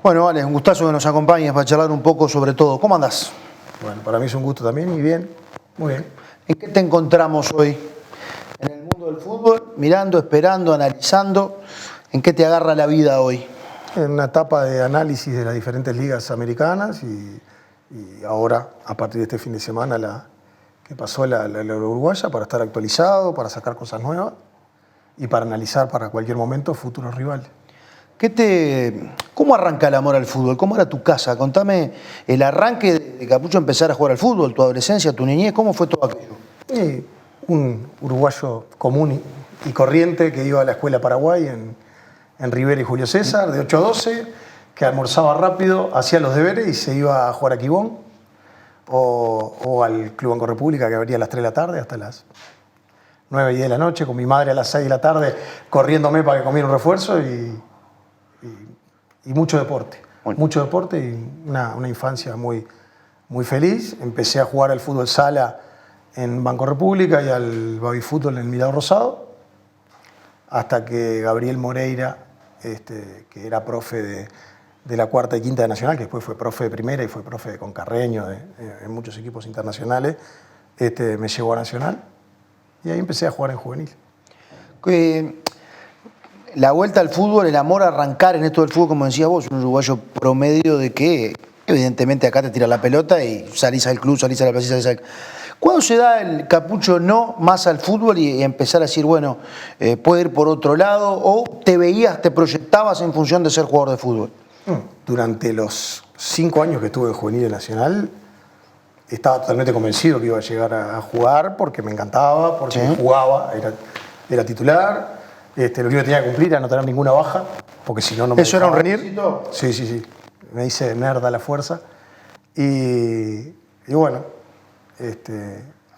Bueno, vale, un gustazo que nos acompañes para charlar un poco sobre todo. ¿Cómo andás? Bueno, para mí es un gusto también y bien, muy bien. ¿En qué te encontramos hoy? En el mundo del fútbol, mirando, esperando, analizando. ¿En qué te agarra la vida hoy? En una etapa de análisis de las diferentes ligas americanas y ahora, a partir de este fin de semana, que pasó la uruguaya, para estar actualizado, para sacar cosas nuevas y para analizar para cualquier momento futuros rivales. ¿Cómo arranca el amor al fútbol? ¿Cómo era tu casa? Contame el arranque de Capucho empezar a jugar al fútbol, tu adolescencia, tu niñez, ¿cómo fue todo aquello? Y un uruguayo común y corriente que iba a la escuela Paraguay en Rivera y Julio César, de 8 a 12, que almorzaba rápido, hacía los deberes y se iba a jugar a Quibón o al Club Banco República, que abría a las 3 de la tarde hasta las 9 y 10 de la noche, con mi madre a las 6 de la tarde corriéndome para que comiera un refuerzo y mucho deporte. Bueno. Mucho deporte y una infancia muy, muy feliz. Empecé a jugar al fútbol sala en Banco República y al baby fútbol en el Mirador Rosado, hasta que Gabriel Moreira, que era profe de la cuarta y quinta de Nacional, que después fue profe de primera y fue profe de Concarreño, en muchos equipos internacionales, me llevó a Nacional y ahí empecé a jugar en juvenil. La vuelta al fútbol, el amor a arrancar en esto del fútbol, como decías vos, un uruguayo promedio de que evidentemente acá te tira la pelota y salís al club, salís a la plaza, salís al... ¿Cuándo se da el Capucho no más al fútbol y empezar a decir, bueno, puede ir por otro lado? ¿O te veías, te proyectabas en función de ser jugador de fútbol? Durante los 5 años que estuve en Juvenil Nacional, estaba totalmente convencido que iba a llegar a jugar porque me encantaba, porque Sí. jugaba, era titular. Lo único que tenía que cumplir era no tener ninguna baja, porque si no, no me ¿Eso era un dejaban requisito? venir. Sí. Me hice nerd a la fuerza. Y bueno,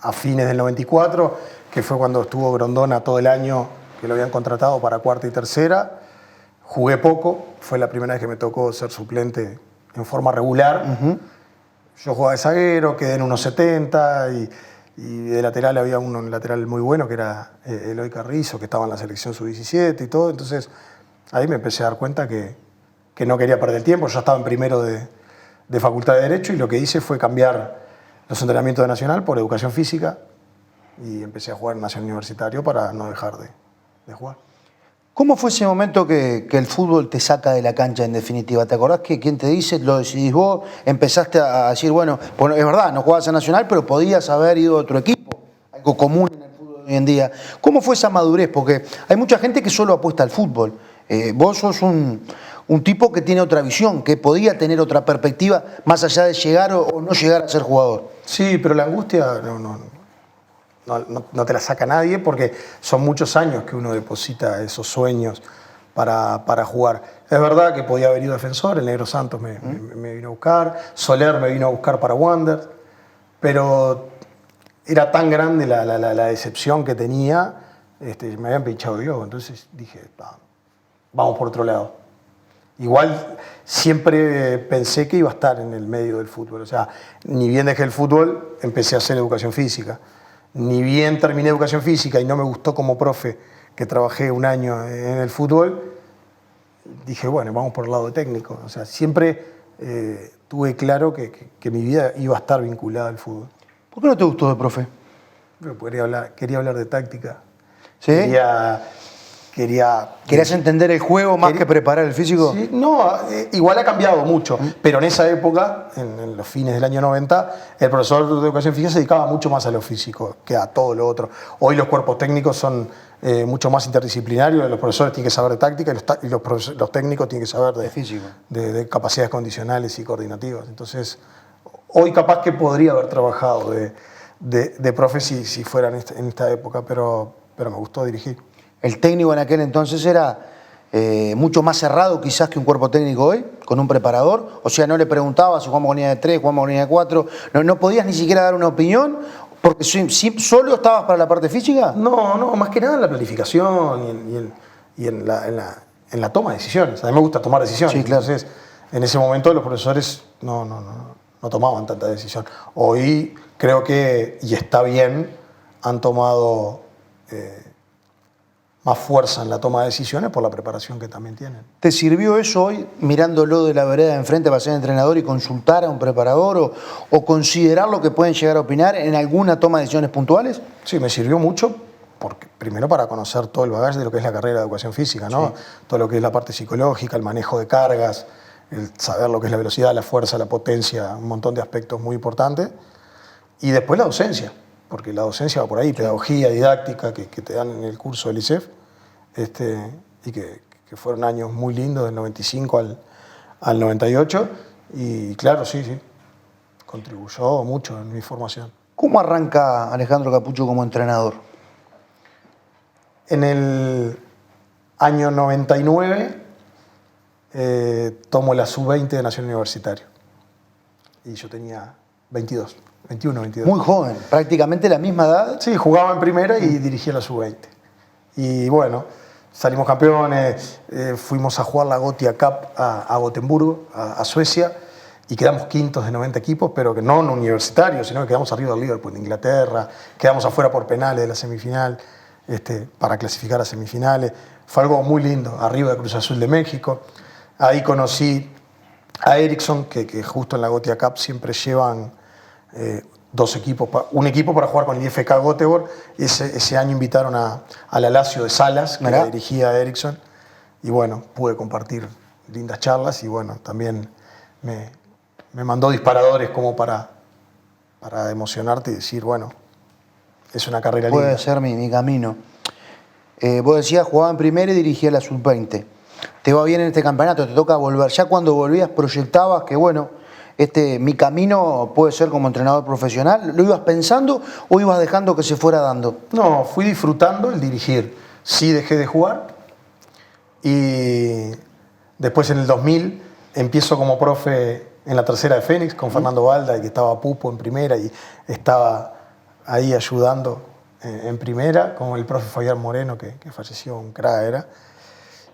a fines del 94, que fue cuando estuvo Grondona todo el año, que lo habían contratado para cuarta y tercera, jugué poco. Fue la primera vez que me tocó ser suplente en forma regular. Yo jugaba de zaguero, quedé en 1.70 y de lateral había un lateral muy bueno que era Eloy Carrizo, que estaba en la selección sub-17 y todo. Entonces ahí me empecé a dar cuenta que no quería perder el tiempo. Yo estaba en primero de Facultad de Derecho y lo que hice fue cambiar los entrenamientos de Nacional por educación física y empecé a jugar en Nacional Universitario para no dejar de jugar. ¿Cómo fue ese momento que el fútbol te saca de la cancha en definitiva? ¿Te acordás que quién te dice, lo decidís vos, empezaste a decir, bueno, es verdad, no jugabas en Nacional, pero podías haber ido a otro equipo, algo común en el fútbol hoy en día? ¿Cómo fue esa madurez? Porque hay mucha gente que solo apuesta al fútbol. Vos sos un tipo que tiene otra visión, que podía tener otra perspectiva más allá de llegar o no llegar a ser jugador. Sí, pero la angustia no te la saca nadie porque son muchos años que uno deposita esos sueños para jugar. Es verdad que podía haber ido a Defensor, el Negro Santos me vino a buscar, Soler me vino a buscar para Wander, pero era tan grande la decepción que tenía, me habían pinchado Dios, entonces dije, vamos por otro lado. Igual siempre pensé que iba a estar en el medio del fútbol, o sea, ni bien dejé el fútbol, empecé a hacer educación física. Ni bien terminé educación física y no me gustó como profe, que trabajé un año en el fútbol, dije, bueno, vamos por el lado de técnico. O sea, siempre tuve claro que mi vida iba a estar vinculada al fútbol. ¿Por qué no te gustó de profe? Pero quería hablar de táctica. ¿Sí? ¿Querías entender el juego más que preparar el físico? Sí, no, igual ha cambiado mucho, pero en esa época, en los fines del año 90, el profesor de educación física se dedicaba mucho más a lo físico que a todo lo otro. Hoy los cuerpos técnicos son mucho más interdisciplinarios, los profesores tienen que saber de táctica y los técnicos tienen que saber de físico, de capacidades condicionales y coordinativas. Entonces, hoy capaz que podría haber trabajado de profe si fuera en esta época, pero me gustó dirigir. El técnico en aquel entonces era mucho más cerrado quizás que un cuerpo técnico hoy, con un preparador. O sea, no le preguntabas si jugamos con línea de 3, jugamos con línea de 4. No podías ni siquiera dar una opinión porque solo estabas para la parte física. No, más que nada en la planificación y en la toma de decisiones. A mí me gusta tomar decisiones. Sí, claro. Entonces, en ese momento los profesores no tomaban tanta decisión. Hoy creo que, y está bien, han tomado más fuerza en la toma de decisiones por la preparación que también tienen. ¿Te sirvió eso hoy, mirándolo de la vereda de enfrente para ser entrenador y consultar a un preparador o considerar lo que pueden llegar a opinar en alguna toma de decisiones puntuales? Sí, me sirvió mucho, porque, primero para conocer todo el bagaje de lo que es la carrera de educación física, ¿no? Sí. Todo lo que es la parte psicológica, el manejo de cargas, el saber lo que es la velocidad, la fuerza, la potencia, un montón de aspectos muy importantes. Y después la docencia, porque la docencia va por ahí, pedagogía, didáctica, que te dan en el curso del ISEF, y que fueron años muy lindos, del 95 al 98, y claro, sí, contribuyó mucho en mi formación. ¿Cómo arranca Alejandro Capucho como entrenador? En el año 99 tomo la sub-20 de Nacional Universitario, y yo tenía 21, 22. Muy joven, prácticamente la misma edad. Sí, jugaba en primera y dirigía la sub-20. Y bueno, salimos campeones, fuimos a jugar la Gothia Cup a Gotemburgo, a Suecia, y quedamos quintos de 90 equipos, pero que no en universitarios, sino que quedamos arriba del Liverpool de Inglaterra, quedamos afuera por penales de la semifinal, para clasificar a semifinales. Fue algo muy lindo, arriba de Cruz Azul de México. Ahí conocí a Ericsson, que justo en la Gothia Cup siempre llevan dos equipos, un equipo para jugar con el IFK Göteborg. Ese año invitaron a la Lazio de Salas, que la dirigía a Ericsson, y bueno, pude compartir lindas charlas, y bueno, también me mandó disparadores como para emocionarte y decir, bueno, es una carrera linda. Puede ser mi camino. Vos decías, jugaba en primera y dirigía la sub-20. Te va bien en este campeonato, te toca volver. Ya cuando volvías proyectabas que, bueno, mi camino puede ser como entrenador profesional. ¿Lo ibas pensando o ibas dejando que se fuera dando? No, fui disfrutando el dirigir. Sí dejé de jugar, y después en el 2000 empiezo como profe en la tercera de Fénix con Fernando Balda, que estaba Pupo en primera y estaba ahí ayudando en primera, como el profe Fabián Moreno, que falleció, un crack era.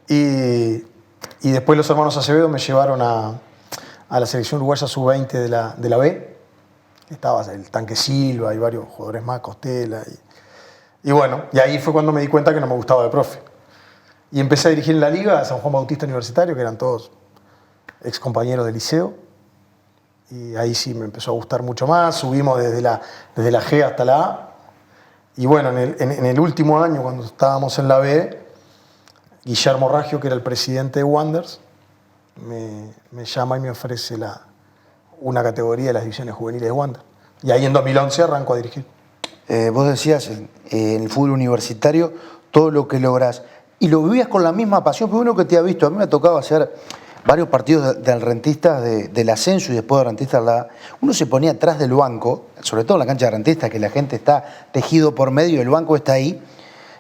Y después los hermanos Acevedo me llevaron a la selección uruguaya sub-20 de la B. Estaba el Tanque Silva y varios jugadores más, Costela. Y bueno, y ahí fue cuando me di cuenta que no me gustaba de profe. Y empecé a dirigir en la Liga, a San Juan Bautista Universitario, que eran todos ex compañeros del liceo. Y ahí sí me empezó a gustar mucho más. Subimos desde la G hasta la A. Y bueno, en el último año, cuando estábamos en la B, Guillermo Raggio, que era el presidente de Wanderers, me llama y me ofrece una categoría de las divisiones juveniles de Wanderers. Y ahí en 2011 arranco a dirigir. Vos decías, en el fútbol universitario, todo lo que lográs. Y lo vivías con la misma pasión, porque uno que te ha visto, a mí me ha tocado hacer varios partidos del Rentistas del ascenso y después de Rentistas uno se ponía atrás del banco, sobre todo en la cancha de Rentistas, que la gente está tejido por medio, el banco está ahí,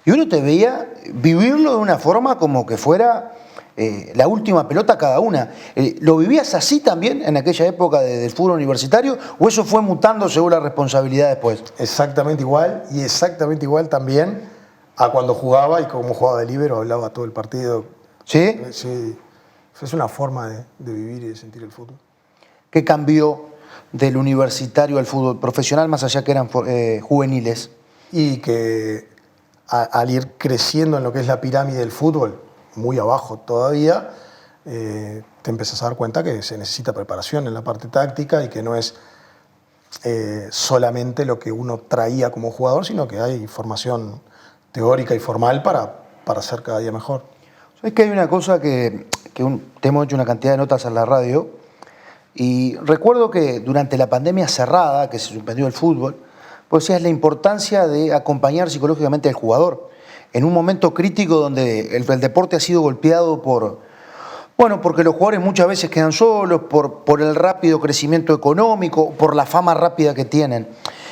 y uno te veía vivirlo de una forma como que fuera la última pelota cada una. ¿Lo vivías así también en aquella época del fútbol universitario o eso fue mutando según la responsabilidad después? Exactamente igual, y exactamente igual también a cuando jugaba, y como jugaba de líbero hablaba todo el partido. ¿Sí? Sí. Es una forma de vivir y de sentir el fútbol. ¿Qué cambió del universitario al fútbol profesional, más allá que eran juveniles? Y que al ir creciendo en lo que es la pirámide del fútbol, muy abajo todavía, te empiezas a dar cuenta que se necesita preparación en la parte táctica y que no es solamente lo que uno traía como jugador, sino que hay formación teórica y formal para ser cada día mejor. ¿Sabes que hay una cosa que te hemos hecho una cantidad de notas en la radio? Y recuerdo que durante la pandemia cerrada, que se suspendió el fútbol, pues decías la importancia de acompañar psicológicamente al jugador en un momento crítico donde el deporte ha sido golpeado porque los jugadores muchas veces quedan solos, por el rápido crecimiento económico, por la fama rápida que tienen.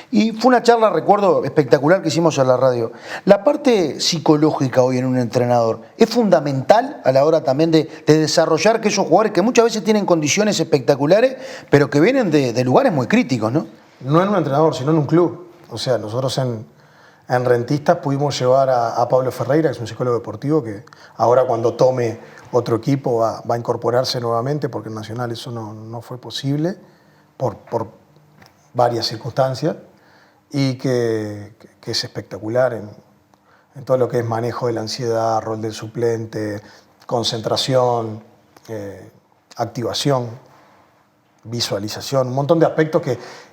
Y fue una charla, recuerdo, espectacular que hicimos en la radio. La parte psicológica hoy en un entrenador es fundamental a la hora también de desarrollar aquellos jugadores que muchas veces tienen condiciones espectaculares, pero que vienen de lugares muy críticos, ¿no? No en un entrenador, sino en un club. O sea, nosotros en Rentistas pudimos llevar a Pablo Ferreira, que es un psicólogo deportivo, que ahora cuando tome otro equipo va a incorporarse nuevamente, porque en Nacional eso no fue posible por varias circunstancias, y que es espectacular en todo lo que es manejo de la ansiedad, rol del suplente, concentración, activación, visualización, un montón de aspectos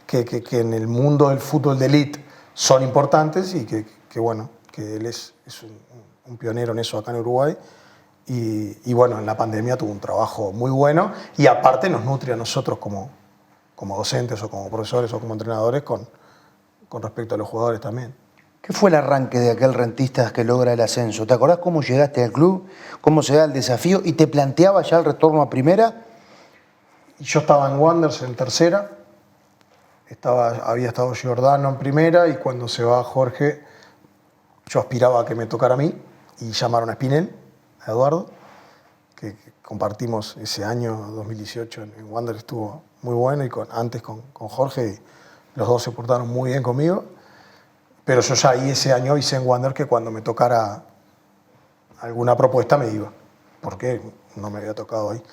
que en el mundo del fútbol de élite son importantes y que bueno, que él es un pionero en eso acá en Uruguay. Y bueno, en la pandemia tuvo un trabajo muy bueno y aparte nos nutre a nosotros como docentes o como profesores o como entrenadores con respecto a los jugadores también. ¿Qué fue el arranque de aquel Rentistas que logra el ascenso? ¿Te acordás cómo llegaste al club? ¿Cómo se da el desafío? ¿Y te planteaba ya el retorno a primera? Yo estaba en Wanderers en tercera, había estado Giordano en primera y cuando se va Jorge yo aspiraba a que me tocara a mí y llamaron a Spinell, a Eduardo, que compartimos ese año 2018 en Wanderers, estuvo muy bueno y antes con Jorge, los dos se portaron muy bien conmigo, pero yo ya ahí ese año hice en Wanderers que cuando me tocara alguna propuesta me iba, porque no me había tocado ahí.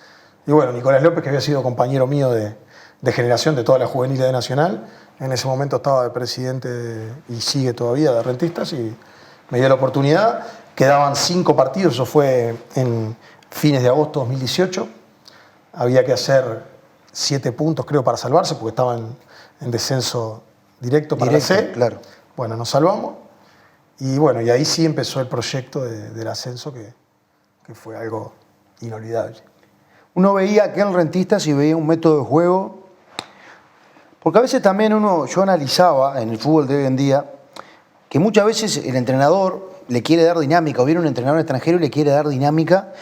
Y bueno, Nicolás López, que había sido compañero mío de generación de toda la juvenil de Nacional, en ese momento estaba de presidente y sigue todavía de Rentistas y me dio la oportunidad. Quedaban 5 partidos, eso fue en fines de agosto de 2018. Había que hacer 7 puntos, creo, para salvarse, porque estaban en descenso directo para la C. Claro. Bueno, nos salvamos. Y bueno, y ahí sí empezó el proyecto del ascenso, que fue algo inolvidable. Uno veía aquel Rentistas y veía un método de juego, porque a veces también yo analizaba en el fútbol de hoy en día que muchas veces el entrenador le quiere dar dinámica, o viene un entrenador extranjero y le quiere dar dinámica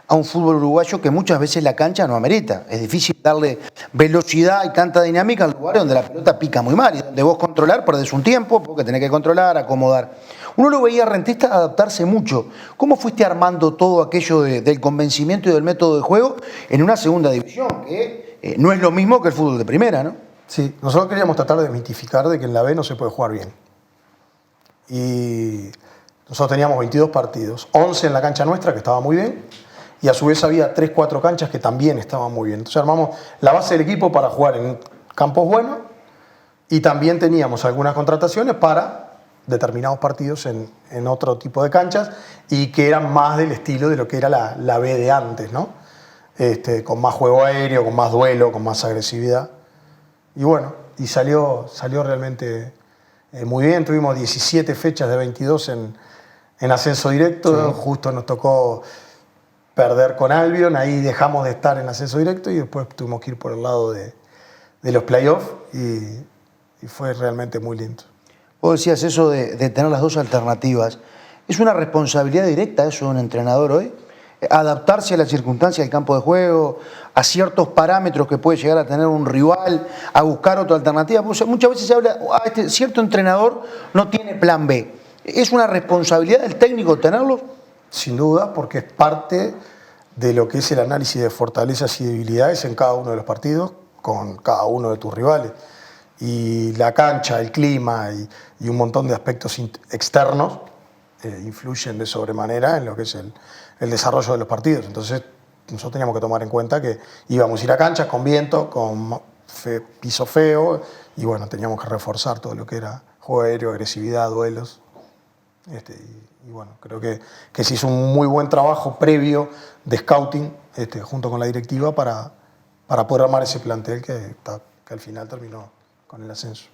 a un fútbol uruguayo que muchas veces la cancha no amerita. Es difícil darle velocidad y tanta dinámica al lugar donde la pelota pica muy mal y donde vos controlar perdés un tiempo porque tenés que controlar, acomodar. Uno lo veía a Rentistas adaptarse mucho. ¿Cómo fuiste armando todo aquello del convencimiento y del método de juego en una segunda división? Que no es lo mismo que el fútbol de primera, ¿no? Sí, nosotros queríamos tratar de desmitificar de que en la B no se puede jugar bien. Y nosotros teníamos 22 partidos, 11 en la cancha nuestra, que estaba muy bien, y a su vez había 3, 4 canchas que también estaban muy bien. Entonces armamos la base del equipo para jugar en campos buenos y también teníamos algunas contrataciones para determinados partidos en otro tipo de canchas y que eran más del estilo de lo que era la B de antes, ¿no? Con más juego aéreo, con más duelo, con más agresividad. Y bueno, y salió realmente muy bien. Tuvimos 17 fechas de 22 en ascenso directo. Sí. Justo nos tocó perder con Albion, ahí dejamos de estar en ascenso directo y después tuvimos que ir por el lado de los playoffs y fue realmente muy lindo. Vos decías eso de tener las dos alternativas. ¿Es una responsabilidad directa eso de un entrenador hoy? Adaptarse a las circunstancias del campo de juego, a ciertos parámetros que puede llegar a tener un rival, a buscar otra alternativa. Muchas veces se habla, cierto entrenador no tiene plan B. ¿Es una responsabilidad del técnico tenerlo? Sin duda, porque es parte de lo que es el análisis de fortalezas y debilidades en cada uno de los partidos con cada uno de tus rivales. Y la cancha, el clima y un montón de aspectos externos influyen de sobremanera en lo que es el desarrollo de los partidos. Entonces nosotros teníamos que tomar en cuenta que íbamos a ir a canchas con viento, con piso feo y bueno, teníamos que reforzar todo lo que era juego aéreo, agresividad, duelos. Y bueno, creo que se hizo un muy buen trabajo previo de scouting junto con la directiva para poder armar ese plantel que al final terminó con el ascenso.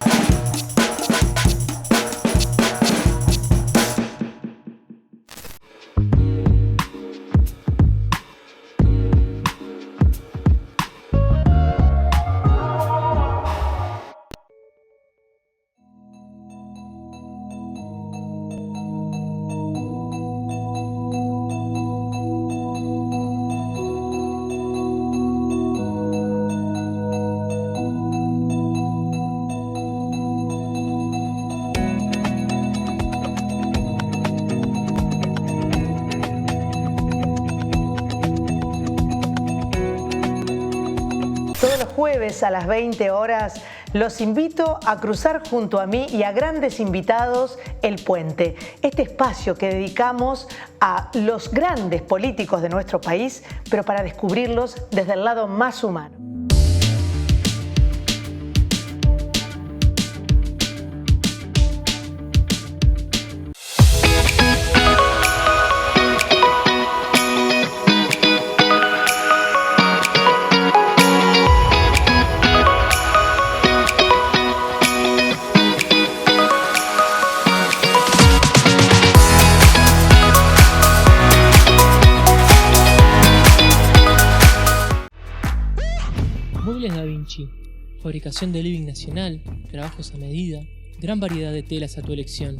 Todos los jueves a las 20 horas los invito a cruzar junto a mí y a grandes invitados El Puente, este espacio que dedicamos a los grandes políticos de nuestro país, pero para descubrirlos desde el lado más humano. Muebles Da Vinci. Fabricación de living nacional, trabajos a medida, gran variedad de telas a tu elección.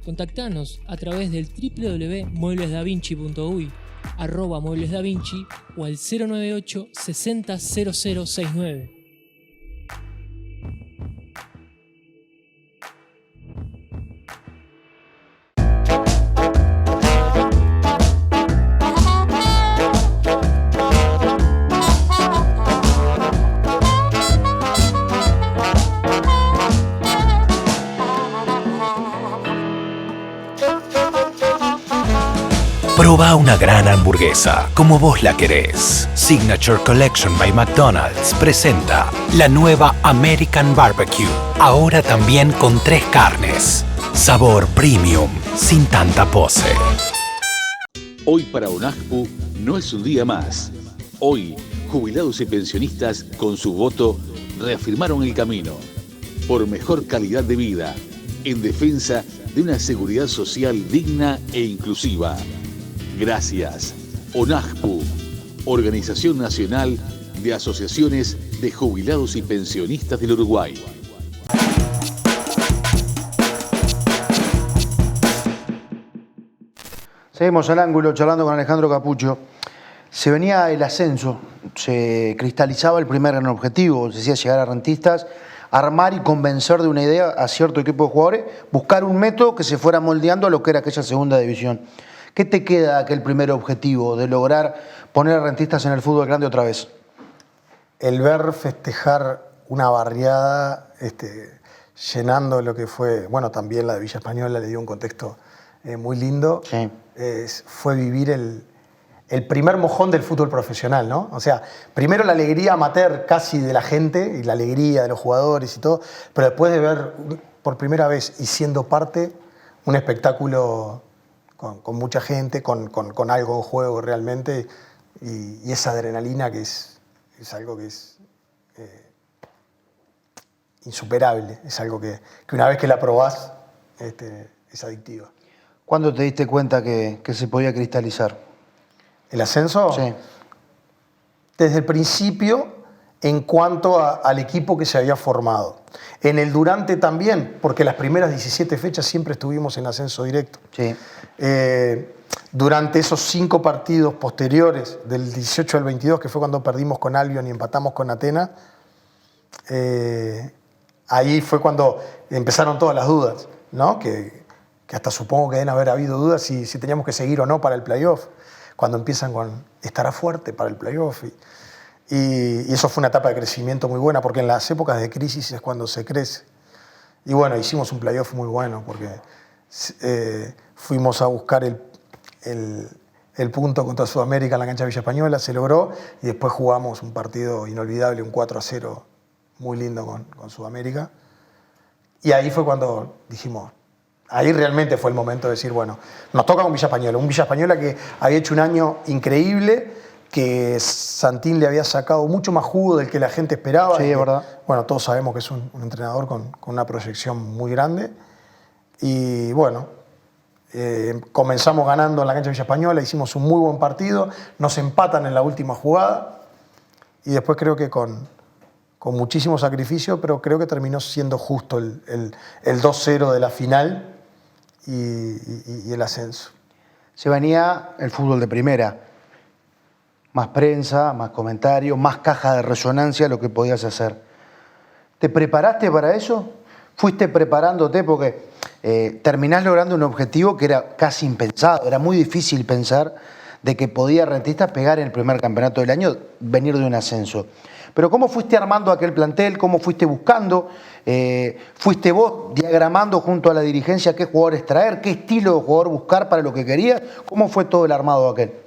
Contactanos a través del www.mueblesdavinci.uy, @mueblesdavinci o al 098 60 0069. Proba una gran hamburguesa, como vos la querés. Signature Collection by McDonald's presenta la nueva American Barbecue. Ahora también con 3 carnes. Sabor premium, sin tanta pose. Hoy para UNAJPU no es un día más. Hoy, jubilados y pensionistas con su voto reafirmaron el camino por mejor calidad de vida, en defensa de una seguridad social digna e inclusiva. Gracias. UNAJPU, Organización Nacional de Asociaciones de Jubilados y Pensionistas del Uruguay. Seguimos al ángulo charlando con Alejandro Capucho. Se venía el ascenso, se cristalizaba el primer gran objetivo, decía llegar a Rentistas, armar y convencer de una idea a cierto equipo de jugadores, buscar un método que se fuera moldeando a lo que era aquella segunda división. ¿Qué te queda aquel primer objetivo de lograr poner a Rentistas en el fútbol grande otra vez? El ver festejar una barriada llenando lo que fue, bueno, también la de Villa Española le dio un contexto muy lindo. Sí. Fue vivir el primer mojón del fútbol profesional, ¿no? O sea, primero la alegría amateur casi de la gente y la alegría de los jugadores y todo, pero después de ver por primera vez y siendo parte un espectáculo con mucha gente, con algo en juego realmente y esa adrenalina que es algo que es insuperable, es algo que una vez que la probás es adictiva. ¿Cuándo te diste cuenta que se podía cristalizar? ¿El ascenso? Sí. Desde el principio, en cuanto al equipo que se había formado. En el durante también, porque las primeras 17 fechas siempre estuvimos en ascenso directo. Sí. Durante esos 5 partidos posteriores, del 18 al 22, que fue cuando perdimos con Albion y empatamos con Atenas, ahí fue cuando empezaron todas las dudas, ¿no? Que hasta supongo que deben haber habido dudas si teníamos que seguir o no para el playoff. Cuando empiezan con, estará fuerte para el playoff. Y eso fue una etapa de crecimiento muy buena, porque en las épocas de crisis es cuando se crece. Y bueno, hicimos un playoff muy bueno, porque fuimos a buscar el punto contra Sudamérica en la cancha de Villa Española, se logró, y después jugamos un partido inolvidable, un 4-0 muy lindo con Sudamérica. Y ahí fue cuando dijimos, ahí realmente fue el momento de decir, bueno, nos toca un Villa Española que había hecho un año increíble, que Santín le había sacado mucho más jugo del que la gente esperaba. Sí, es verdad. Bueno, todos sabemos que es un entrenador con una proyección muy grande. Y bueno, comenzamos ganando en la cancha de Villa Española, hicimos un muy buen partido, nos empatan en la última jugada y después creo que con muchísimo sacrificio, pero creo que terminó siendo justo el 2-0 de la final y el ascenso. Se venía el fútbol de primera. Más prensa, más comentarios, más caja de resonancia, lo que podías hacer. ¿Te preparaste para eso? ¿Fuiste preparándote? Porque terminás logrando un objetivo que era casi impensado. Era muy difícil pensar de que podía Rentistas pegar en el primer campeonato del año, venir de un ascenso. Pero ¿cómo fuiste armando aquel plantel? ¿Cómo fuiste buscando? ¿Fuiste vos diagramando junto a la dirigencia qué jugadores traer? ¿Qué estilo de jugador buscar para lo que querías? ¿Cómo fue todo el armado aquel?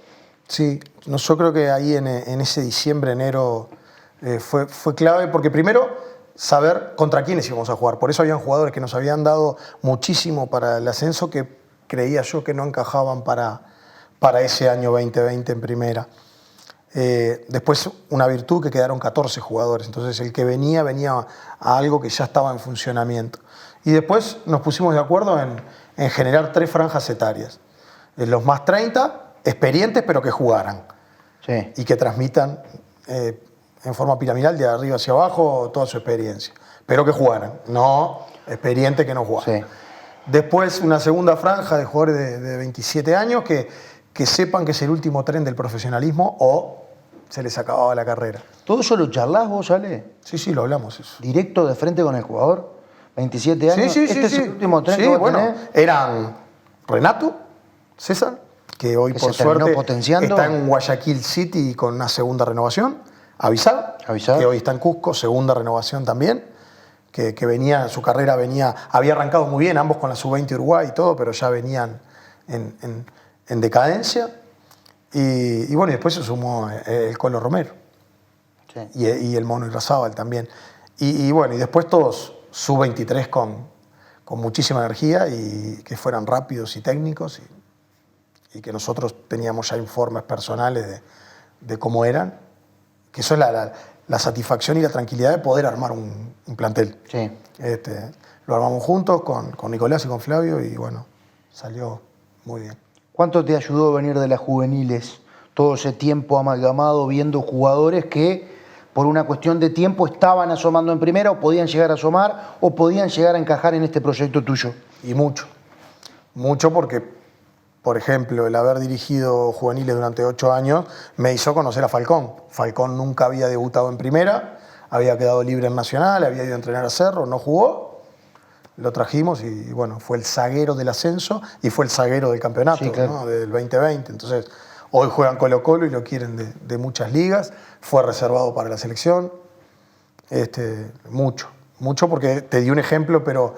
Sí, yo creo que ahí en ese diciembre, enero, fue clave, porque primero saber contra quiénes íbamos a jugar. Por eso habían jugadores que nos habían dado muchísimo para el ascenso que creía yo que no encajaban para ese año 2020 en primera. Después una virtud que quedaron 14 jugadores, entonces el que venía a algo que ya estaba en funcionamiento. Y después nos pusimos de acuerdo en generar 3 franjas etarias. Los más 30, experientes pero que jugaran. Sí. Y que transmitan en forma piramidal, de arriba hacia abajo, toda su experiencia. Pero que jugaran, no experientes que no jugaran. Sí. Después una segunda franja de jugadores de 27 años que sepan que es el último tren del profesionalismo o se les acababa la carrera. ¿Todo eso lo charlás vos, Ale? Sí, lo hablamos eso. ¿Directo de frente con el jugador? 27 años. Sí, ¿Este es el último tren Sí, que vos bueno, tenés? eran Renato, César, que hoy Que por se terminó suerte potenciando. está en Guayaquil City con una segunda renovación. Avisar, que hoy está en Cusco, segunda renovación también. Que venía, su carrera había arrancado muy bien, ambos con la sub-20 Uruguay y todo, pero ya venían en decadencia. Y bueno, y después se sumó el Colo Romero. Sí. Y el Mono Irrazábal también. Y bueno, y después todos sub-23 con muchísima energía y que fueran rápidos y técnicos y que nosotros teníamos ya informes personales de cómo eran. Que eso es la satisfacción y la tranquilidad de poder armar un plantel. Sí. Lo armamos juntos con Nicolás y con Flavio y bueno, salió muy bien. ¿Cuánto te ayudó venir de las juveniles? Todo ese tiempo amalgamado viendo jugadores que por una cuestión de tiempo estaban asomando en primera o podían llegar a asomar o podían llegar a encajar en este proyecto tuyo. Y mucho porque, por ejemplo, el haber dirigido juveniles durante 8 años me hizo conocer a Falcón. Falcón nunca había debutado en primera, había quedado libre en Nacional, había ido a entrenar a Cerro, no jugó. Lo trajimos y bueno, fue el zaguero del ascenso y fue el zaguero del campeonato, sí, claro, ¿no? Del 2020. Entonces, hoy juegan Colo-Colo y lo quieren de muchas ligas. Fue reservado para la selección. Mucho porque te di un ejemplo, pero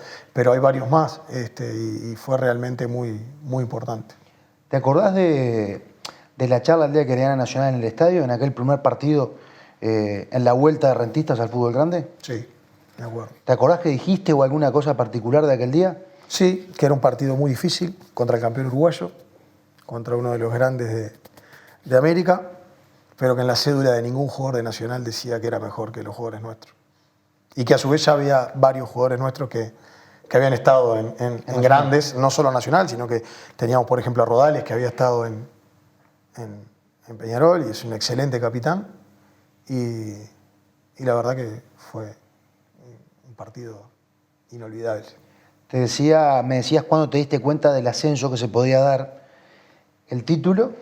hay varios más. Y fue realmente muy, muy importante. ¿Te acordás de la charla el día que le Nacional en el estadio, en aquel primer partido en la vuelta de rentistas al fútbol grande? Sí, me acuerdo. ¿Te acordás que dijiste o alguna cosa particular de aquel día? Sí, que era un partido muy difícil contra el campeón uruguayo, contra uno de los grandes de América, pero que en la cédula de ningún jugador de Nacional decía que era mejor que los jugadores nuestros. Y que a su vez ya había varios jugadores nuestros que habían estado en grandes, no solo Nacional, sino que teníamos, por ejemplo, a Rodales, que había estado en Peñarol y es un excelente capitán. Y la verdad que fue un partido inolvidable. Me decías cuando te diste cuenta del ascenso que se podía dar, el título,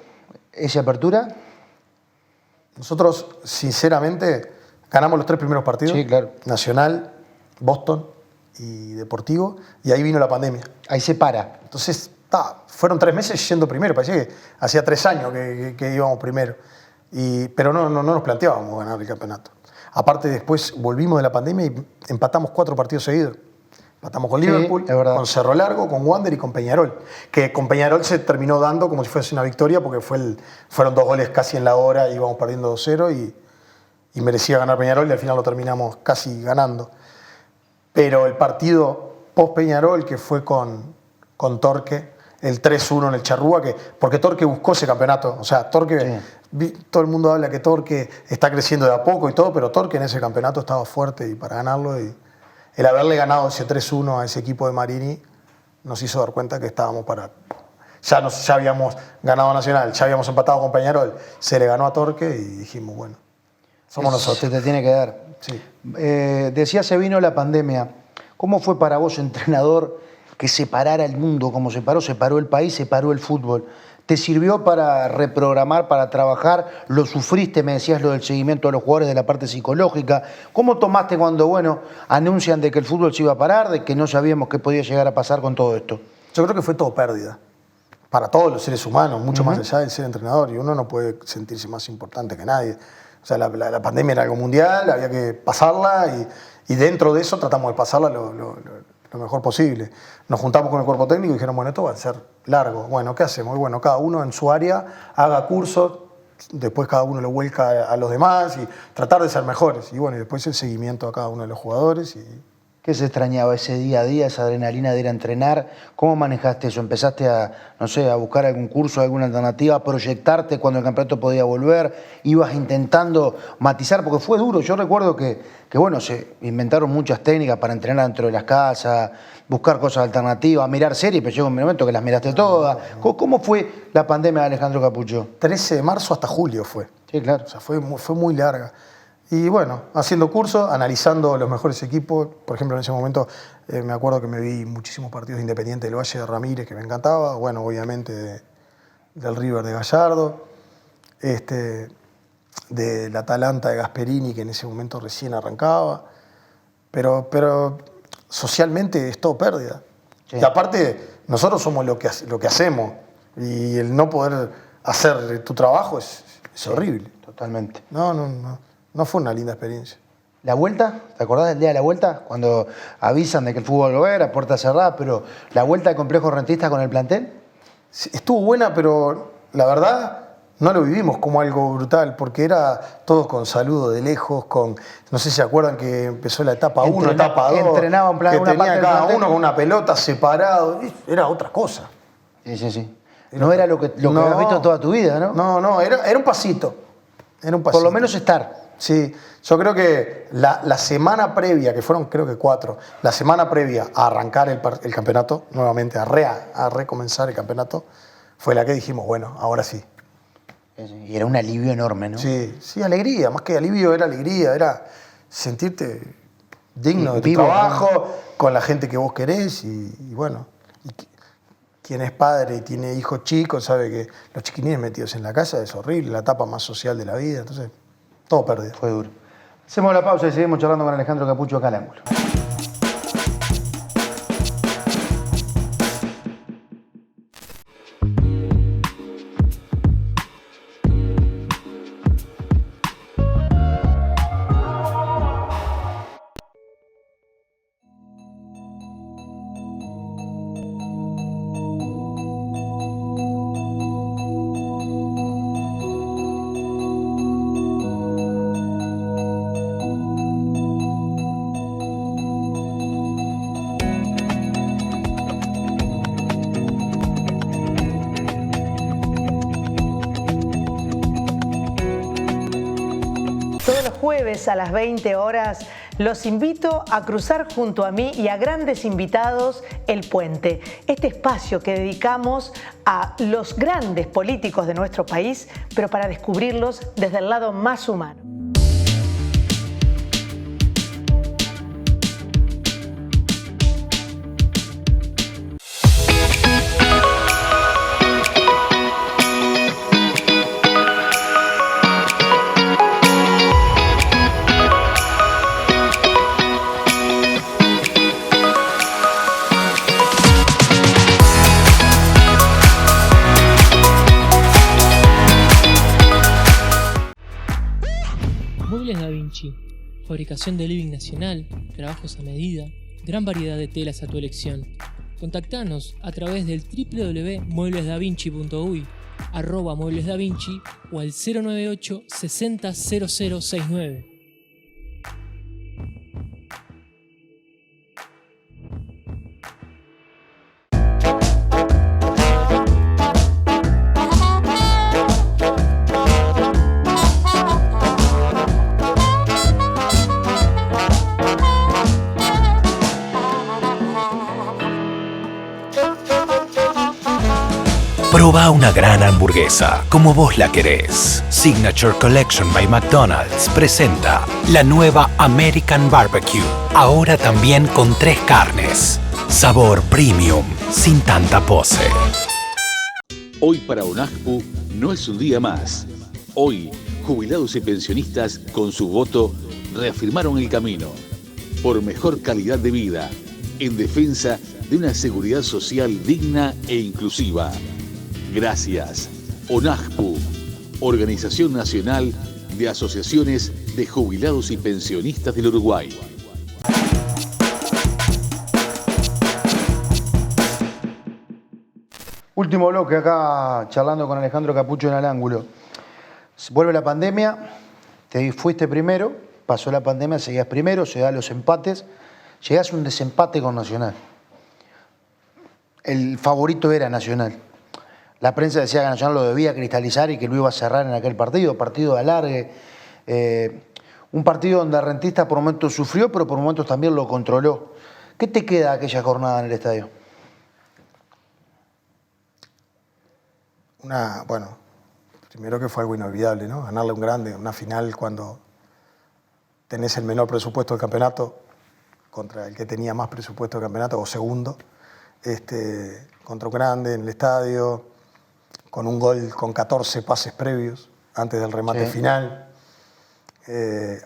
esa apertura. Nosotros, sinceramente, ganamos los 3 primeros partidos. Sí, claro. Nacional, Boston y Deportivo, y ahí vino la pandemia. Ahí se para. Entonces, fueron 3 meses yendo primero, parecía que hacía 3 años que íbamos primero. Pero no nos planteábamos ganar el campeonato. Aparte, después volvimos de la pandemia y empatamos 4 partidos seguidos. Empatamos con Liverpool, con Cerro Largo, con Wander y con Peñarol. Que con Peñarol se terminó dando como si fuese una victoria porque fueron 2 goles casi en la hora, íbamos perdiendo 2-0 y merecía ganar Peñarol y al final lo terminamos casi ganando. Pero el partido post-Peñarol, que fue con Torque, el 3-1 en el Charrúa, porque Torque buscó ese campeonato. O sea, Torque, todo el mundo habla que Torque está creciendo de a poco y todo, pero Torque en ese campeonato estaba fuerte y para ganarlo. Y el haberle ganado ese 3-1 a ese equipo de Marini nos hizo dar cuenta que estábamos para... Ya habíamos ganado a Nacional, ya habíamos empatado con Peñarol, se le ganó a Torque y dijimos, bueno, somos nosotros. Se te tiene que dar. Sí. Decías, se vino la pandemia. ¿Cómo fue para vos, entrenador, que separara el mundo como separó el país, separó el fútbol? ¿Te sirvió para reprogramar, para trabajar? ¿Lo sufriste? Me decías lo del seguimiento a los jugadores, de la parte psicológica. ¿Cómo tomaste cuando, anuncian de que el fútbol se iba a parar, de que no sabíamos qué podía llegar a pasar con todo esto? Yo creo que fue todo pérdida. Para todos los seres humanos, mucho más allá del ser entrenador. Y uno no puede sentirse más importante que nadie. O sea, la pandemia era algo mundial, había que pasarla y dentro de eso tratamos de pasarla lo mejor posible. Nos juntamos con el cuerpo técnico y dijeron, esto va a ser largo. Bueno, ¿qué hacemos? Y bueno, cada uno en su área haga cursos, después cada uno lo vuelca a los demás y tratar de ser mejores. Y bueno, y después el seguimiento a cada uno de los jugadores. ¿Qué se extrañaba ese día a día, esa adrenalina de ir a entrenar? ¿Cómo manejaste eso? ¿Empezaste a buscar algún curso, alguna alternativa, a proyectarte cuando el campeonato podía volver? ¿Ibas intentando matizar? Porque fue duro. Yo recuerdo que se inventaron muchas técnicas para entrenar dentro de las casas, buscar cosas alternativas, mirar series, pero llegó un momento que las miraste todas. ¿Cómo fue la pandemia de Alejandro Capucho? 13 de marzo hasta julio fue. Sí, claro. O sea, fue muy larga. Y bueno, haciendo cursos, analizando los mejores equipos. Por ejemplo, en ese momento me acuerdo que me vi muchísimos partidos de Independiente del Valle de Ramírez, que me encantaba. Bueno, obviamente del River de Gallardo. Del Atalanta de Gasperini, que en ese momento recién arrancaba. Pero socialmente es todo pérdida. Sí. Y aparte, nosotros somos lo que hacemos. Y el no poder hacer tu trabajo es horrible. Totalmente. No fue una linda experiencia. ¿La vuelta? ¿Te acordás del día de la vuelta? Cuando avisan de que el fútbol lo era, puerta cerrada, pero la vuelta del complejo rentista con el plantel. Sí, estuvo buena, pero la verdad no lo vivimos como algo brutal, porque era todos con saludo de lejos, no sé si se acuerdan que empezó la etapa 1, etapa 2, entrenaban que una tenía parte del cada plantel. uno con una pelota separado, era otra cosa. Sí. No era lo que habías visto toda tu vida, ¿no? No, era un pasito. Por lo menos estar. Sí, yo creo que la semana previa, que fueron creo que 4, la semana previa a arrancar el campeonato, nuevamente a recomenzar el campeonato, fue la que dijimos, bueno, ahora sí. Y era un alivio enorme, ¿no? Sí, alegría, más que alivio era alegría, era sentirte digno de tu vivo, trabajo, con la gente que vos querés y bueno, quien es padre y tiene hijos chicos sabe que los chiquinines metidos en la casa es horrible, la etapa más social de la vida, entonces todo perdido. Fue duro. Hacemos la pausa y seguimos charlando con Alejandro Capucho acá al ángulo. Todos los jueves a las 20 horas los invito a cruzar junto a mí y a grandes invitados El Puente, este espacio que dedicamos a los grandes políticos de nuestro país, pero para descubrirlos desde el lado más humano. Muebles Da Vinci, fabricación de living nacional, trabajos a medida, gran variedad de telas a tu elección. Contactanos a través del www.mueblesdavinci.uy, @mueblesdavinci o al 098 60 0069. Proba una gran hamburguesa como vos la querés. Signature Collection by McDonald's presenta la nueva American Barbecue. Ahora también con 3 carnes. Sabor premium, sin tanta pose. Hoy para UNASPU no es un día más. Hoy, jubilados y pensionistas con su voto reafirmaron el camino por mejor calidad de vida en defensa de una seguridad social digna e inclusiva. Gracias. ONASPU, Organización Nacional de Asociaciones de Jubilados y Pensionistas del Uruguay. Último bloque acá charlando con Alejandro Capucho en el ángulo. Vuelve la pandemia, te fuiste primero, pasó la pandemia, seguías primero, se dan los empates, llegás a un desempate con Nacional. El favorito era Nacional. La prensa decía que Nacional lo debía cristalizar y que lo iba a cerrar en aquel partido de alargue. Un partido donde Rentistas por momentos sufrió, pero por momentos también lo controló. ¿Qué te queda de aquella jornada en el estadio? Bueno, primero que fue algo inolvidable, ¿no? Ganarle a un grande, una final cuando tenés el menor presupuesto del campeonato contra el que tenía más presupuesto del campeonato, o segundo, contra un grande en el estadio, con un gol con 14 pases previos antes del remate final,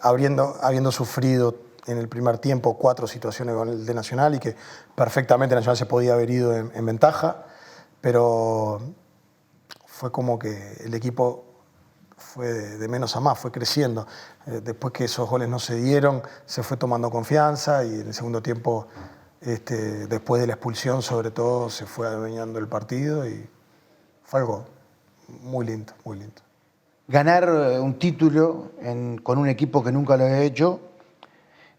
habiendo sufrido en el primer tiempo 4 situaciones con el de Nacional y que perfectamente Nacional se podía haber ido en ventaja, pero fue como que el equipo fue de menos a más, fue creciendo. Después que esos goles no se dieron, se fue tomando confianza y en el segundo tiempo, después de la expulsión sobre todo, se fue adueñando el partido y fue algo muy lindo, muy lindo. Ganar un título con un equipo que nunca lo había hecho,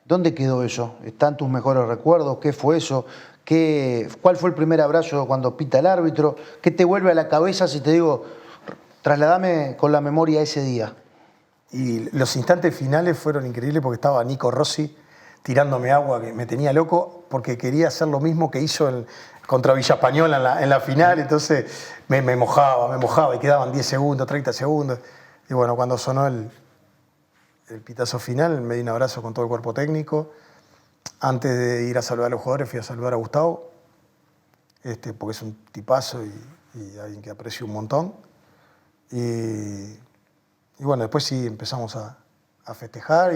¿dónde quedó eso? ¿Están tus mejores recuerdos? ¿Qué fue eso? ¿Cuál fue el primer abrazo cuando pita el árbitro? ¿Qué te vuelve a la cabeza si te digo, trasladame con la memoria ese día? Y los instantes finales fueron increíbles porque estaba Nico Rossi tirándome agua, que me tenía loco porque quería hacer lo mismo que hizo contra Villa Española en la final, entonces me mojaba y quedaban 10 segundos, 30 segundos. Y bueno, cuando sonó el pitazo final, me di un abrazo con todo el cuerpo técnico. Antes de ir a saludar a los jugadores, fui a saludar a Gustavo, porque es un tipazo y alguien que aprecio un montón. Y bueno, después sí empezamos a festejar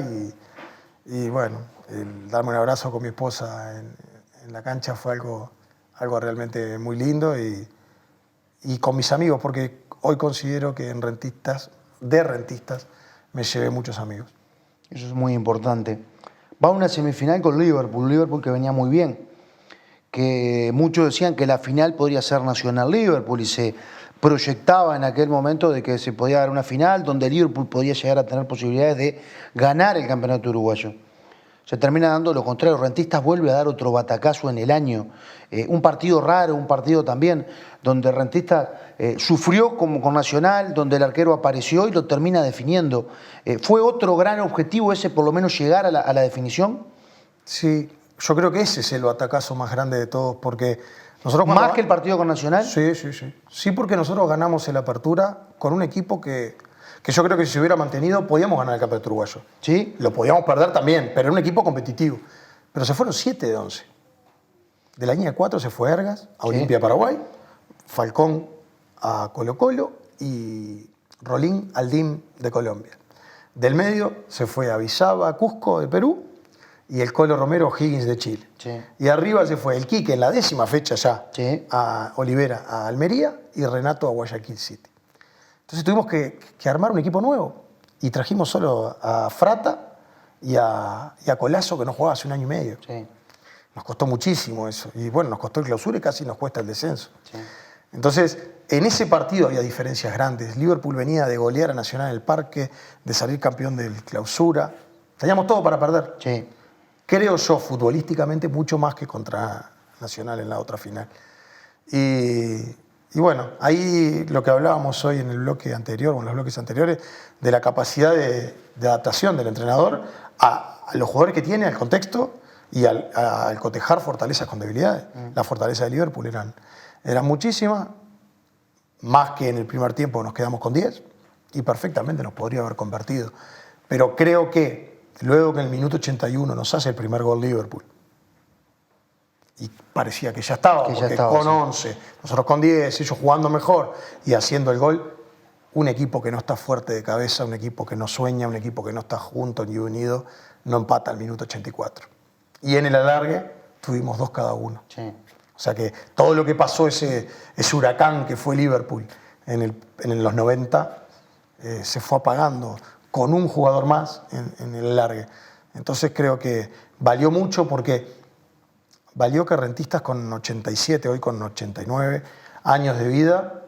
y bueno, el darme un abrazo con mi esposa en la cancha fue algo realmente muy lindo y con mis amigos, porque hoy considero que de rentistas, me llevé muchos amigos. Eso es muy importante. Va a una semifinal con Liverpool que venía muy bien, que muchos decían que la final podría ser Nacional-Liverpool y se proyectaba en aquel momento de que se podía dar una final donde Liverpool podía llegar a tener posibilidades de ganar el campeonato uruguayo. Se termina dando lo contrario. Rentistas vuelve a dar otro batacazo en el año. Un partido raro, un partido también donde Rentistas sufrió como con Nacional, donde el arquero apareció y lo termina definiendo. ¿Fue otro gran objetivo ese, por lo menos llegar a la definición? Sí, yo creo que ese es el batacazo más grande de todos, porque nosotros... ¿Más que el partido con Nacional? Sí. Sí, porque nosotros ganamos el Apertura con un equipo que yo creo que si se hubiera mantenido podíamos ganar el campeonato uruguayo. Sí. Lo podíamos perder también, pero era un equipo competitivo. Pero se fueron 7 de 11. De la línea 4 se fue Ergas a Olimpia Paraguay, Falcón a Colo-Colo y Rolín al DIM de Colombia. Del medio se fue a Vizaba, a Cusco de Perú y el Colo Romero Higgins de Chile. Sí. Y arriba se fue el Quique en la 10ª fecha ya a Olivera, a Almería y Renato a Guayaquil City. Entonces tuvimos que armar un equipo nuevo y trajimos solo a Frata y a Colazo, que no jugaba hace 1 año y medio. Sí. Nos costó muchísimo eso. Y bueno, nos costó el clausura y casi nos cuesta el descenso. Sí. Entonces, en ese partido había diferencias grandes. Liverpool venía de golear a Nacional en el Parque, de salir campeón del clausura. Teníamos todo para perder. Sí. Creo yo, futbolísticamente, mucho más que contra Nacional en la otra final. Y bueno, ahí lo que hablábamos hoy en el bloque anterior, o en los bloques anteriores, de la capacidad de adaptación del entrenador a los jugadores que tiene, al contexto y al cotejar fortalezas con debilidades. La fortaleza de Liverpool eran muchísimas, más que en el primer tiempo nos quedamos con 10 y perfectamente nos podría haber convertido. Pero creo que luego que en el minuto 81 nos hace el primer gol Liverpool, y parecía que ya estaba, porque con 11, nosotros con 10, ellos jugando mejor y haciendo el gol, un equipo que no está fuerte de cabeza, un equipo que no sueña, un equipo que no está junto ni unido, no empata al minuto 84. Y en el alargue tuvimos 2 cada uno. Sí. O sea que todo lo que pasó, ese huracán que fue Liverpool en los 90, se fue apagando con un jugador más en el alargue. Entonces creo que valió mucho porque valió que Rentistas con 87, hoy con 89 años de vida,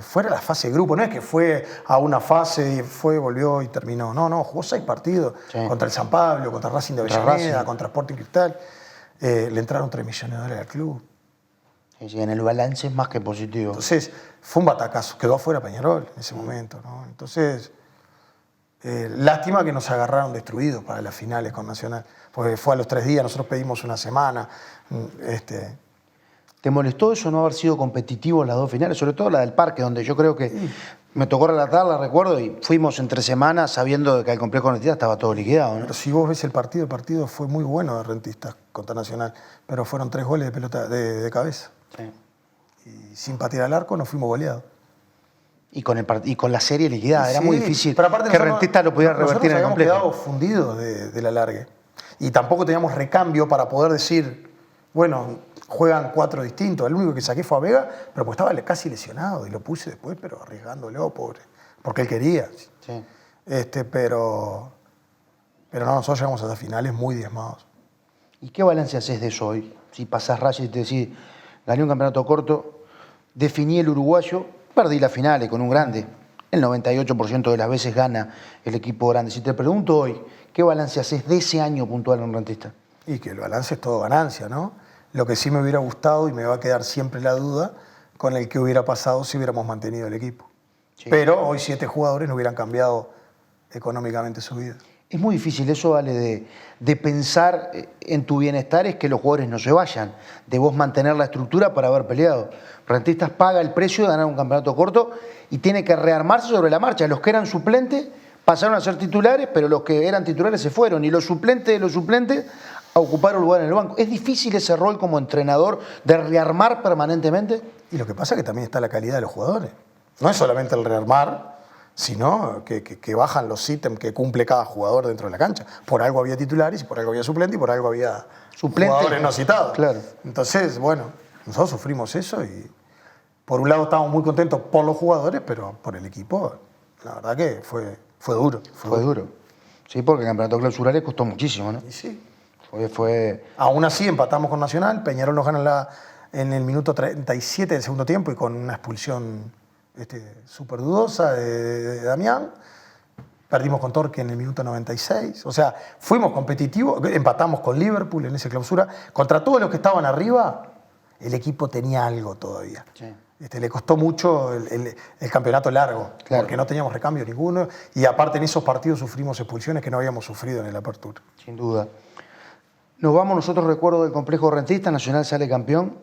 fuera a la fase de grupo. No es que fue a una fase y volvió y terminó. No, jugó 6 partidos contra el San Pablo, contra Racing de Avellaneda, contra Sporting Cristal. Le entraron 3 millones de dólares al club. Sí, en el balance es más que positivo. Entonces, fue un batacazo. Quedó afuera Peñarol en ese momento, ¿no? Entonces, lástima que nos agarraron destruidos para las finales con Nacional. Porque fue a los 3 días, nosotros pedimos una semana. ¿Te molestó eso no haber sido competitivo en las dos finales? Sobre todo la del Parque, donde yo creo que me tocó relatarla, recuerdo, y fuimos entre semanas sabiendo de que el complejo Rentistas estaba todo liquidado, ¿no? Pero si vos ves el partido fue muy bueno de Rentistas contra Nacional, pero fueron 3 goles de pelota de cabeza. Sí. Y sin patear al arco nos fuimos goleados. Y con la serie liquidada, era Sí, muy difícil pero aparte que nosotros- Rentistas lo pudiera revertir en el complejo. Nosotros habíamos quedado fundidos del alargue. Y tampoco teníamos recambio para poder decir, bueno, juegan 4 distintos. El único que saqué fue a Vega, pero pues estaba casi lesionado y lo puse después, pero arriesgándolo, pobre. Porque él quería. Sí. Pero no, nosotros llegamos a las finales muy diezmados. ¿Y qué balance haces de eso hoy? Si pasás raya y te decís, gané un campeonato corto, definí el uruguayo, perdí las finales con un grande. El 98% de las veces gana el equipo grande. Si te pregunto hoy, ¿qué balance haces de ese año puntual en Rentistas? Y que el balance es todo ganancia, ¿no? Lo que sí me hubiera gustado y me va a quedar siempre la duda con el que hubiera pasado si hubiéramos mantenido el equipo. Sí. Pero hoy 7 jugadores no hubieran cambiado económicamente su vida. Es muy difícil eso, vale, de pensar en tu bienestar, es que los jugadores no se vayan, de vos mantener la estructura para haber peleado. Rentistas paga el precio de ganar un campeonato corto y tiene que rearmarse sobre la marcha. Los que eran suplentes pasaron a ser titulares, pero los que eran titulares se fueron y los suplentes de los suplentes a ocupar un lugar en el banco. ¿Es difícil ese rol como entrenador de rearmar permanentemente? Y lo que pasa es que también está la calidad de los jugadores. No es solamente el rearmar, sino que bajan los ítems que cumple cada jugador dentro de la cancha. Por algo había titulares, y por algo había suplentes, y por algo había jugadores no citados. Claro. Entonces, bueno, nosotros sufrimos eso y por un lado estábamos muy contentos por los jugadores, pero por el equipo, la verdad que fue duro. Fue duro. Sí, porque el campeonato clausural les costó muchísimo, ¿no? Y sí. Fue... Aún así empatamos con Nacional, Peñarol nos gana en el minuto 37 del segundo tiempo y con una expulsión súper dudosa de Damián. Perdimos con Torque en el minuto 96. O sea, fuimos competitivos, empatamos con Liverpool en esa clausura. Contra todos los que estaban arriba, el equipo tenía algo todavía. Sí. Le costó mucho el campeonato largo, Claro. porque no teníamos recambio ninguno. Y aparte en esos partidos sufrimos expulsiones que no habíamos sufrido en el Apertura. Sin duda. Nos vamos nosotros, recuerdo del complejo Rentistas, Nacional sale campeón.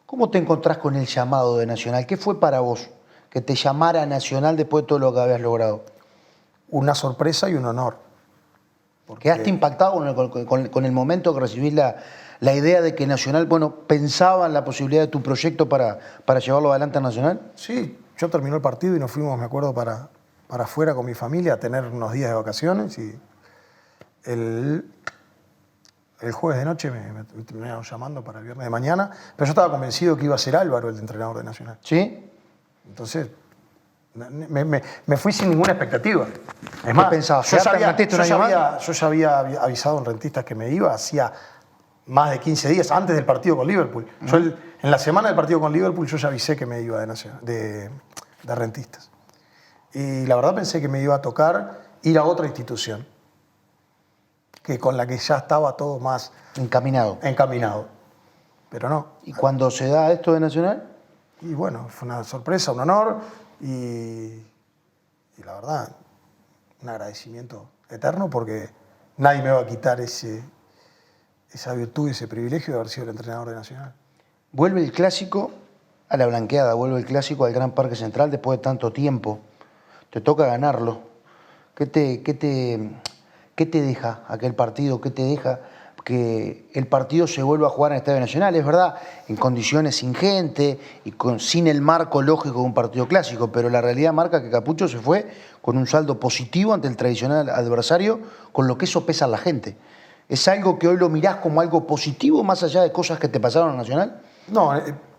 ¿Cómo te encontrás con el llamado de Nacional? ¿Qué fue para vos que te llamara Nacional después de todo lo que habías logrado? Una sorpresa y un honor. ¿Quedaste impactado con el momento que recibís la idea de que Nacional, pensaba en la posibilidad de tu proyecto para llevarlo adelante a Nacional? Sí, yo terminó el partido y nos fuimos, me acuerdo, para afuera con mi familia a tener unos días de vacaciones y el jueves de noche me terminaron llamando para el viernes de mañana, pero yo estaba convencido que iba a ser Álvaro el entrenador de Nacional. ¿Sí? Entonces, me fui sin ninguna expectativa. Es más, pensabas? yo ¿Quedarte en Rentistas un año más? yo ya había avisado en Rentistas que me iba hacía más de 15 días antes del partido con Liverpool. Yo en la semana del partido con Liverpool yo ya avisé que me iba de Rentistas. Y la verdad pensé que me iba a tocar ir a otra institución, que con la que ya estaba todo más Encaminado. encaminado. Pero no. ¿Y cuando se da esto de Nacional? Y bueno, fue una sorpresa, un honor y la verdad, un agradecimiento eterno porque nadie me va a quitar esa virtud y ese privilegio de haber sido el entrenador de Nacional. Vuelve el clásico a la blanqueada, vuelve el clásico al Gran Parque Central después de tanto tiempo. Te toca ganarlo. ¿Qué te deja aquel partido? ¿Qué te deja que el partido se vuelva a jugar en el Estadio Nacional? Es verdad, en condiciones sin gente y sin el marco lógico de un partido clásico, pero la realidad marca que Capucho se fue con un saldo positivo ante el tradicional adversario, con lo que eso pesa a la gente. ¿Es algo que hoy lo mirás como algo positivo, más allá de cosas que te pasaron en Nacional? No,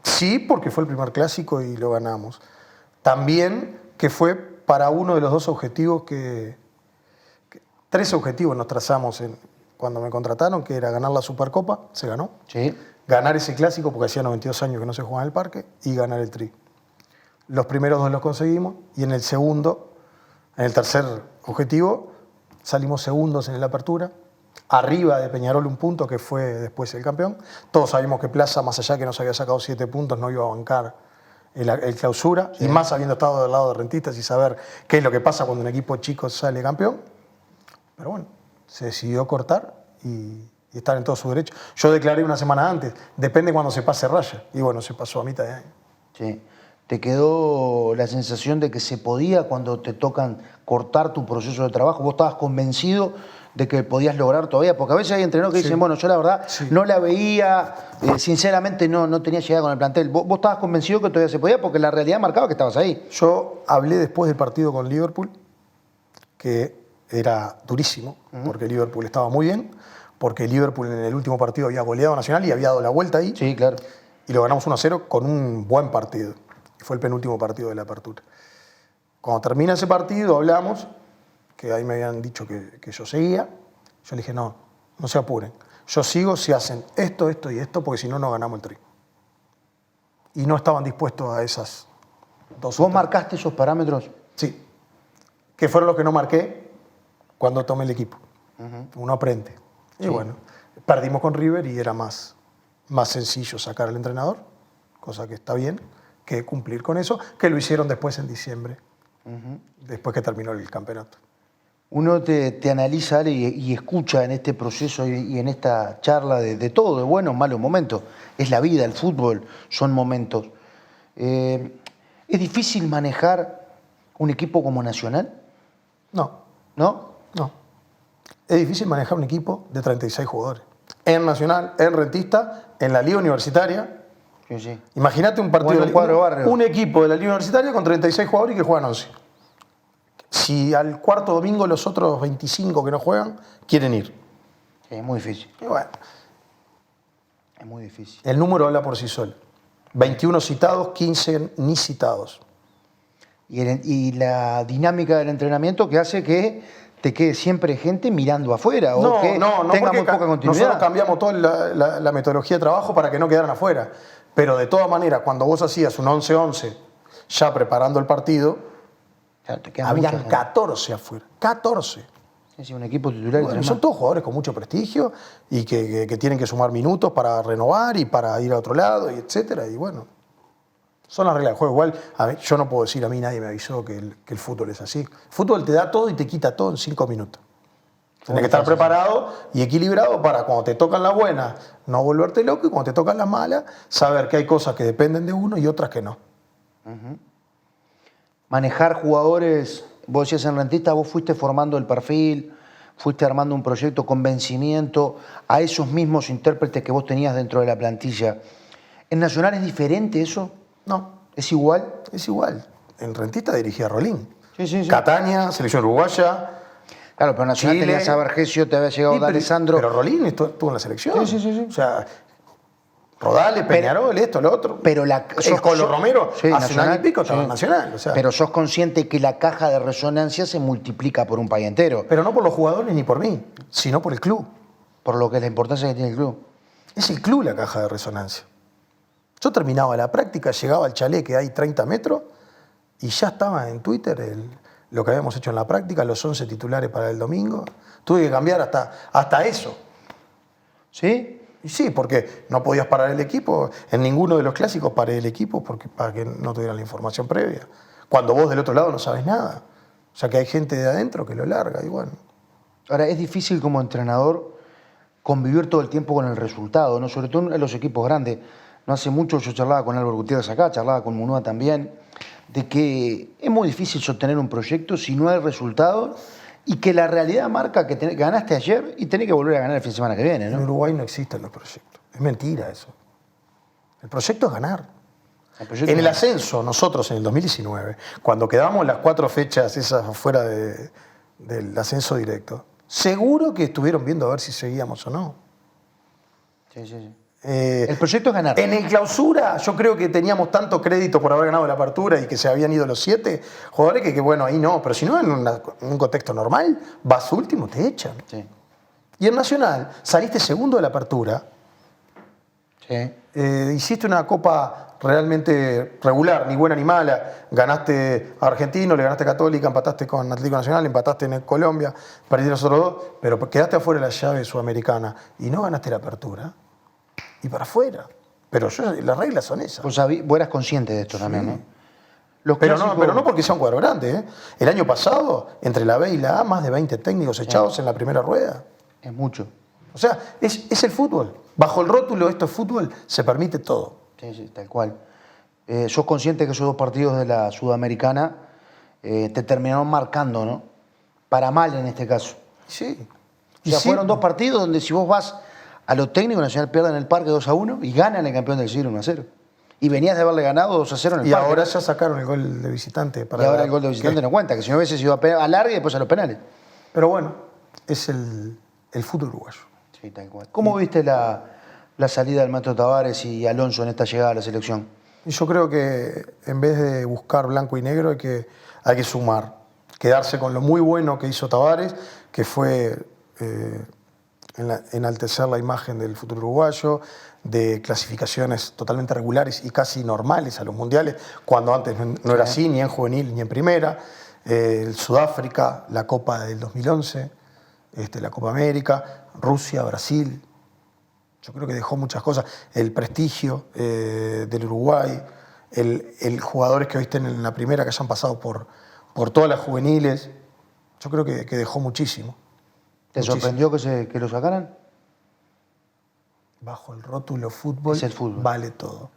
sí, porque fue el primer clásico y lo ganamos. También que fue para uno de los dos objetivos tres objetivos nos trazamos cuando me contrataron, que era ganar la Supercopa, se ganó. Sí. Ganar ese clásico, porque hacía 92 años que no se jugaba en el parque, y ganar el Tri. Los primeros dos los conseguimos, y en el tercer objetivo, salimos segundos en la Apertura, arriba de Peñarol un punto, que fue después el campeón. Todos sabíamos que Plaza, más allá que nos había sacado 7 puntos, no iba a bancar el clausura, sí. Y más habiendo estado del lado de Rentistas y saber qué es lo que pasa cuando un equipo chico sale campeón. Pero bueno, se decidió cortar y y estar en todo su derecho. Yo declaré una semana antes, depende cuando se pase raya. Y bueno, se pasó a mitad de año. Sí. ¿Te quedó la sensación de que se podía cuando te tocan cortar tu proceso de trabajo? ¿Vos estabas convencido de que podías lograr todavía? Porque a veces hay entrenadores que dicen, bueno, yo la verdad no la veía, sinceramente no tenía llegada con el plantel. ¿Vos estabas convencido que todavía se podía? Porque la realidad marcaba que estabas ahí. Yo hablé después del partido con Liverpool, que era durísimo, porque Liverpool estaba muy bien, porque Liverpool en el último partido había goleado a Nacional y había dado la vuelta ahí. Sí, claro. Y lo ganamos 1-0 con un buen partido. Fue el penúltimo partido de la apertura. Cuando termina ese partido hablamos, que ahí me habían dicho que yo seguía. Yo le dije, no se apuren. Yo sigo si hacen esto, esto y esto, porque si no, no ganamos el tri. Y no estaban dispuestos a esas dos. ¿Vos marcaste esos parámetros? Sí. Que fueron los que no marqué cuando tomé el equipo. Uno aprende. Y bueno, perdimos con River y era más sencillo sacar al entrenador, cosa que está bien, que cumplir con eso, que lo hicieron después en diciembre, después que terminó el campeonato. Uno te analiza y escucha en este proceso y en esta charla de todo, de buenos, malos momentos. Es la vida, el fútbol, son momentos. ¿Es difícil manejar un equipo como Nacional? No. ¿No? No. Es difícil manejar un equipo de 36 jugadores. En Nacional, en Rentista, en la Liga Universitaria. Sí, sí. Imagínate un partido, Bueno, un cuadro barrio. un equipo de la Liga Universitaria con 36 jugadores y que juegan 11. Si al cuarto domingo los otros 25 que no juegan quieren ir. Sí, es muy difícil. Y bueno, Es muy difícil. el número habla por sí solo. 21 citados, 15 ni citados. Y la dinámica del entrenamiento que hace que te quede siempre gente mirando afuera o que tenga muy poca continuidad. Nosotros cambiamos toda la metodología de trabajo para que no quedaran afuera. Pero de todas maneras, cuando vos hacías un 11-11 ya preparando el partido, Claro, te quedan habían muchos, 14 afuera. 14. Es un equipo titular. Bueno, son todos jugadores con mucho prestigio y que tienen que sumar minutos para renovar y para ir a otro lado, y etcétera. Y bueno, son las reglas del juego. Igual, yo no puedo decir, a mí nadie me avisó que el fútbol es así. El fútbol te da todo y te quita todo en 5 minutos. Tienes que estar preparado y equilibrado para cuando te tocan las buenas no volverte loco y cuando te tocan las malas saber que hay cosas que dependen de uno y otras que no. Manejar jugadores, vos decías en Rentista, vos fuiste formando el perfil, fuiste armando un proyecto con vencimiento a esos mismos intérpretes que vos tenías dentro de la plantilla. ¿En Nacional es diferente eso? No, ¿Es igual? es igual. En Rentista dirigía a Rolín. Sí. Catania, selección uruguaya. Claro, pero Nacional Chile. tenías a Vergesio, te había llegado Sí, pero- D'Alessandro. Pero Rolín estuvo en la selección. Sí. O sea, Rodales, Peñarol, esto, lo otro. Pero el Colo Romero, sí, hace un año y pico estaba en sí. Nacional. O sea, Pero sos consciente que la caja de resonancia se multiplica por un país entero, pero no por los jugadores ni por mí, sino por el club. por lo que es la importancia que tiene el club. Es el club la caja de resonancia. Yo terminaba la práctica, llegaba al chalet que hay 30 metros y ya estaba en Twitter lo que habíamos hecho en la práctica, los 11 titulares para el domingo. Tuve que cambiar hasta eso. ¿Sí? Y sí, porque no podías parar el equipo. En ninguno de los clásicos paré el equipo para que no tuvieran la información previa. Cuando vos del otro lado no sabes nada. O sea que hay gente de adentro que lo larga y bueno. Ahora, es difícil como entrenador convivir todo el tiempo con el resultado, ¿no? Sobre todo en los equipos grandes. No hace mucho yo charlaba con Álvaro Gutiérrez acá, charlaba con Munúa también, de que es muy difícil sostener un proyecto si no hay resultados y que la realidad marca que ganaste ayer y tenés que volver a ganar el fin de semana que viene, En ¿no? Uruguay no existen los proyectos. Es mentira eso. El proyecto es ganar. El proyecto En el es- ascenso, nosotros en el 2019, cuando quedamos las 4 fechas esas fuera del ascenso directo, seguro que estuvieron viendo a ver si seguíamos o no. Sí. El proyecto es ganar. En el clausura, yo creo que teníamos tanto crédito por haber ganado la apertura y que se habían ido los 7 jugadores que bueno, ahí no. Pero si no, en un contexto normal, vas último, te echan. Sí. Y en Nacional, saliste segundo de la apertura, Sí. hiciste una copa realmente regular, ni buena ni mala. Ganaste a Argentino, le ganaste a Católica, empataste con Atlético Nacional, empataste en Colombia, perdiste los otros 2, pero quedaste afuera de la llave sudamericana y no ganaste la apertura. Y para afuera. Pero las reglas son esas. Vos eras consciente de esto también, ¿no? Los Pero clásicos- no porque sea un cuadro grande. ¿Eh? El año pasado, entre la B y la A, más de 20 técnicos echados en la primera rueda. Es mucho. O sea, es el fútbol. Bajo el rótulo esto es fútbol, se permite todo. Sí, sí, tal cual. Sos consciente que esos 2 partidos de la Sudamericana te terminaron marcando, ¿no? Para mal en este caso. Sí. O sea, fueron 2 partidos donde si vos vas a lo técnico, Nacional pierde en el Parque 2-1 y ganan el campeón del siglo 1-0. Y venías de haberle ganado 2-0 en el Y Parque. ahora ya sacaron el gol de visitante. Y ahora el gol de visitante no cuenta, que si no hubiese sido a larga y después a los penales. Pero bueno, es el fútbol uruguayo. Sí, tal cual. ¿Cómo viste la salida del Maestro Tavares y Alonso en esta llegada a la selección? Y yo creo que en vez de buscar blanco y negro hay que sumar. Quedarse con lo muy bueno que hizo Tavares, que fue enaltecer la imagen del fútbol uruguayo, de clasificaciones totalmente regulares y casi normales a los mundiales, cuando antes no era así, ni en juvenil ni en primera. El Sudáfrica, la Copa del 2011, la Copa América, Rusia, Brasil. Yo creo que dejó muchas cosas. El prestigio del Uruguay, el jugadores que hoy estén en la primera, que hayan pasado por todas las juveniles. Yo creo que dejó muchísimo. ¿Te sorprendió que lo sacaran? Bajo el rótulo fútbol, Es el fútbol. vale todo.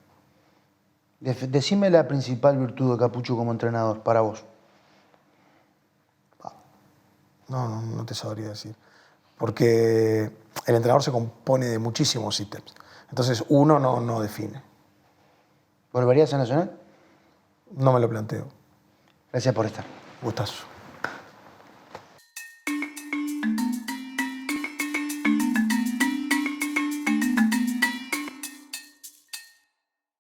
Decime la principal virtud de Capucho como entrenador, para vos. No te sabría decir. Porque el entrenador se compone de muchísimos ítems. Entonces uno no define. ¿Volverías a Nacional? No me lo planteo. Gracias por estar. Gustazo.